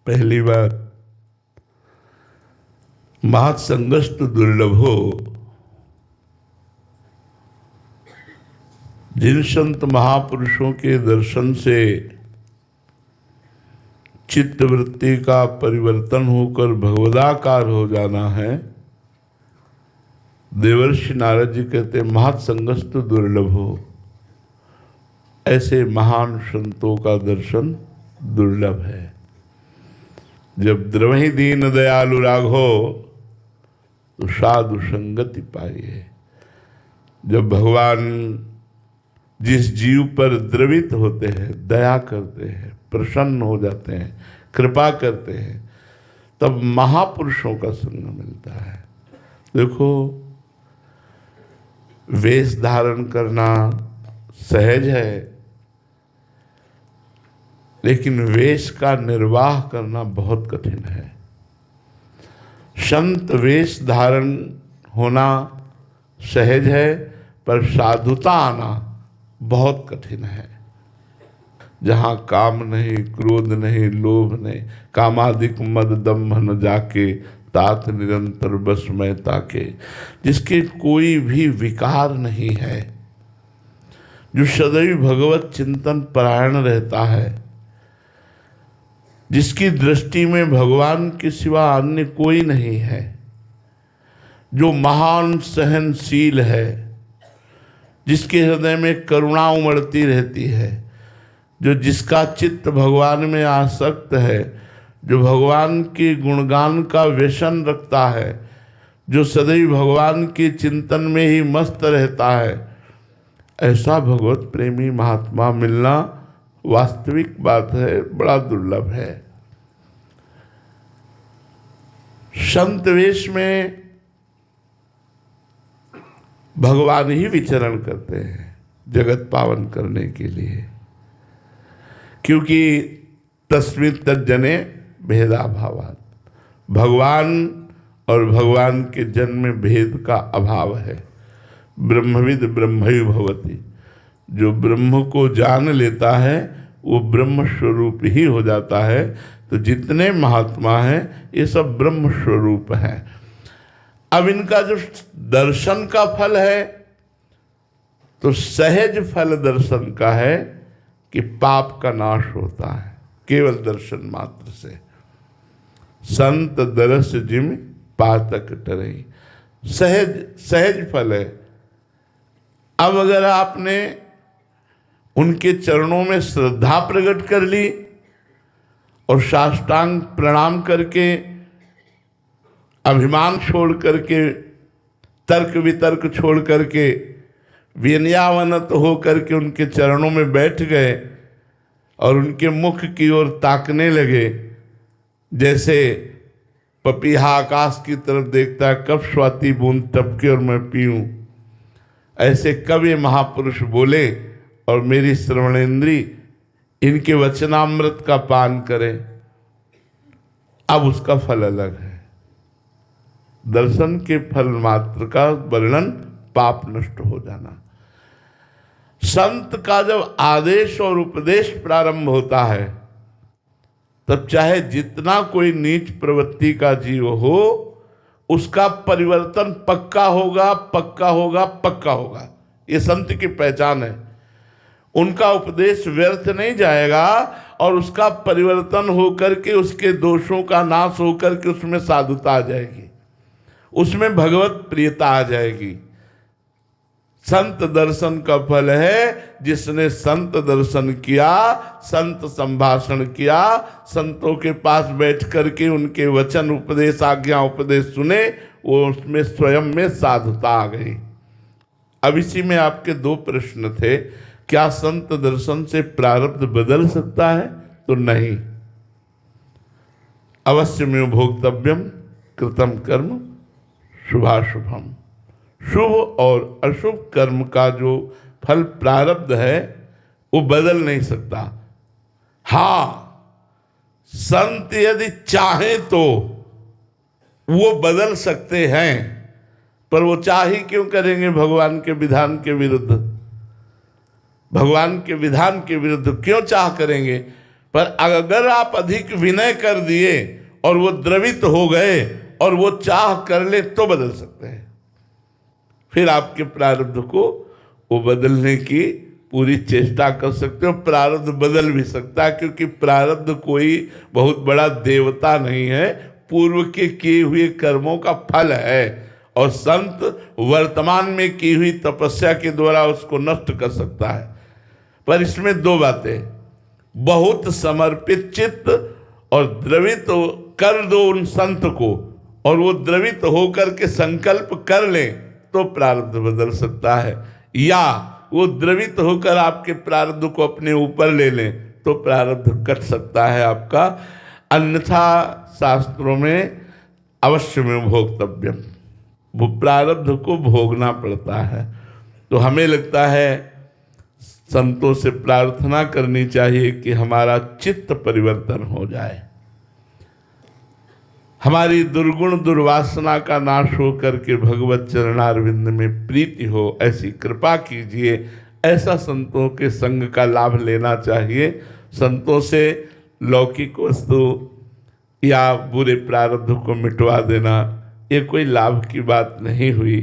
पहली बात, महत्संगस्तु दुर्लभो। जिन संत महापुरुषों के दर्शन से चित्त वृत्ति का परिवर्तन होकर भगवदाकार हो जाना है, देवर्षि नारद जी कहते महत्संगस्तु दुर्लभो। ऐसे महान संतों का दर्शन दुर्लभ है। जब द्रवहि दीन दयालु राघो तो साधु संगति पाइए। जब भगवान जिस जीव पर द्रवित होते हैं, दया करते हैं, प्रसन्न हो जाते हैं, कृपा करते हैं, तब महापुरुषों का संग मिलता है। देखो, वेश धारण करना सहज है, लेकिन वेश का निर्वाह करना बहुत कठिन है। संत वेश धारण होना सहज है, पर साधुता आना बहुत कठिन है। जहाँ काम नहीं, क्रोध नहीं, लोभ नहीं, कामादिक मद दम्भ न जाके, तात निरंतर बस में ताके। जिसके कोई भी विकार नहीं है, जो सदैव भगवत चिंतन परायण रहता है, जिसकी दृष्टि में भगवान के सिवा अन्य कोई नहीं है, जो महान सहनशील है, जिसके हृदय में करुणा उमड़ती रहती है, जो जिसका चित्त भगवान में आसक्त है, जो भगवान के गुणगान का व्यसन रखता है, जो सदैव भगवान के चिंतन में ही मस्त रहता है, ऐसा भगवत प्रेमी महात्मा मिलना वास्तविक बात है, बड़ा दुर्लभ है। संत वेश में भगवान ही विचरण करते हैं जगत पावन करने के लिए, क्योंकि तस्मिन् तज्जने भेदाभावात्, भगवान और भगवान के जन्म में भेद का अभाव है। ब्रह्मविद ब्रह्मैव भवति, जो ब्रह्म को जान लेता है वो ब्रह्म स्वरूप ही हो जाता है। तो जितने महात्मा हैं ये सब ब्रह्म स्वरूप हैं। अब इनका जो दर्शन का फल है, तो सहज फल दर्शन का है कि पाप का नाश होता है केवल दर्शन मात्र से। संत दरस जिम पातक टरई, सहज फल है। अब अगर आपने उनके चरणों में श्रद्धा प्रकट कर ली और साष्टांग प्रणाम करके, अभिमान छोड़ करके, तर्क वितर्क छोड़ करके, विनयावनत हो करके उनके चरणों में बैठ गए और उनके मुख की ओर ताकने लगे, जैसे पपीहा आकाश की तरफ देखता है कब स्वाति बूंद टपके और मैं पीऊं, ऐसे कब ये महापुरुष बोले और मेरी श्रवणेन्द्री इनके वचनामृत का पान करे। अब उसका फल अलग है। दर्शन के फल मात्र का वर्णन पाप नष्ट हो जाना। संत का जब आदेश और उपदेश प्रारंभ होता है, तब चाहे जितना कोई नीच प्रवृत्ति का जीव हो, उसका परिवर्तन पक्का होगा, पक्का होगा, पक्का होगा। ये संत की पहचान है। उनका उपदेश व्यर्थ नहीं जाएगा और उसका परिवर्तन होकर के, उसके दोषों का नाश होकर के उसमें साधुता आ जाएगी, उसमें भगवत प्रियता आ जाएगी। संत दर्शन का फल है जिसने संत दर्शन किया, संत संभाषण किया, संतों के पास बैठ करके उनके वचन उपदेश, आज्ञा उपदेश सुने, वो उसमें स्वयं में साधुता आ गई। अब इसी में आपके दो प्रश्न थे। क्या संत दर्शन से प्रारब्ध बदल सकता है? तो नहीं। अवश्यमेव भोक्तव्यम कृतम कर्म शुभाशुभम। शुभ और अशुभ कर्म का जो फल प्रारब्ध है वो बदल नहीं सकता। हाँ, संत यदि चाहे तो वो बदल सकते हैं, पर वो चाह ही क्यों करेंगे भगवान के विधान के विरुद्ध? भगवान के विधान के विरुद्ध क्यों चाह करेंगे? पर अगर आप अधिक विनय कर दिए और वो द्रवित हो गए और वो चाह कर ले तो बदल सकते हैं। फिर आपके प्रारब्ध को वो बदलने की पूरी चेष्टा कर सकते हो। प्रारब्ध बदल भी सकता है, क्योंकि प्रारब्ध कोई बहुत बड़ा देवता नहीं है, पूर्व के किए हुए कर्मों का फल है। और संत वर्तमान में की हुई तपस्या के द्वारा उसको नष्ट कर सकता है। पर इसमें दो बातें, बहुत समर्पित चित्त और द्रवित कर दो उन संत को, और वो द्रवित होकर के संकल्प कर ले तो प्रारब्ध बदल सकता है। या वो द्रवित होकर आपके प्रारब्ध को अपने ऊपर ले लें तो प्रारब्ध कट सकता है आपका। अन्यथा शास्त्रों में अवश्य में भोक्तव्यम, वो प्रारब्ध को भोगना पड़ता है। तो हमें लगता है संतों से प्रार्थना करनी चाहिए कि हमारा चित्त परिवर्तन हो जाए, हमारी दुर्गुण दुर्वासना का नाश हो करके भगवत चरणारविंद में प्रीति हो, ऐसी कृपा कीजिए। ऐसा संतों के संग का लाभ लेना चाहिए। संतों से लौकिक वस्तु या बुरे प्रारब्ध को मिटवा देना ये कोई लाभ की बात नहीं हुई।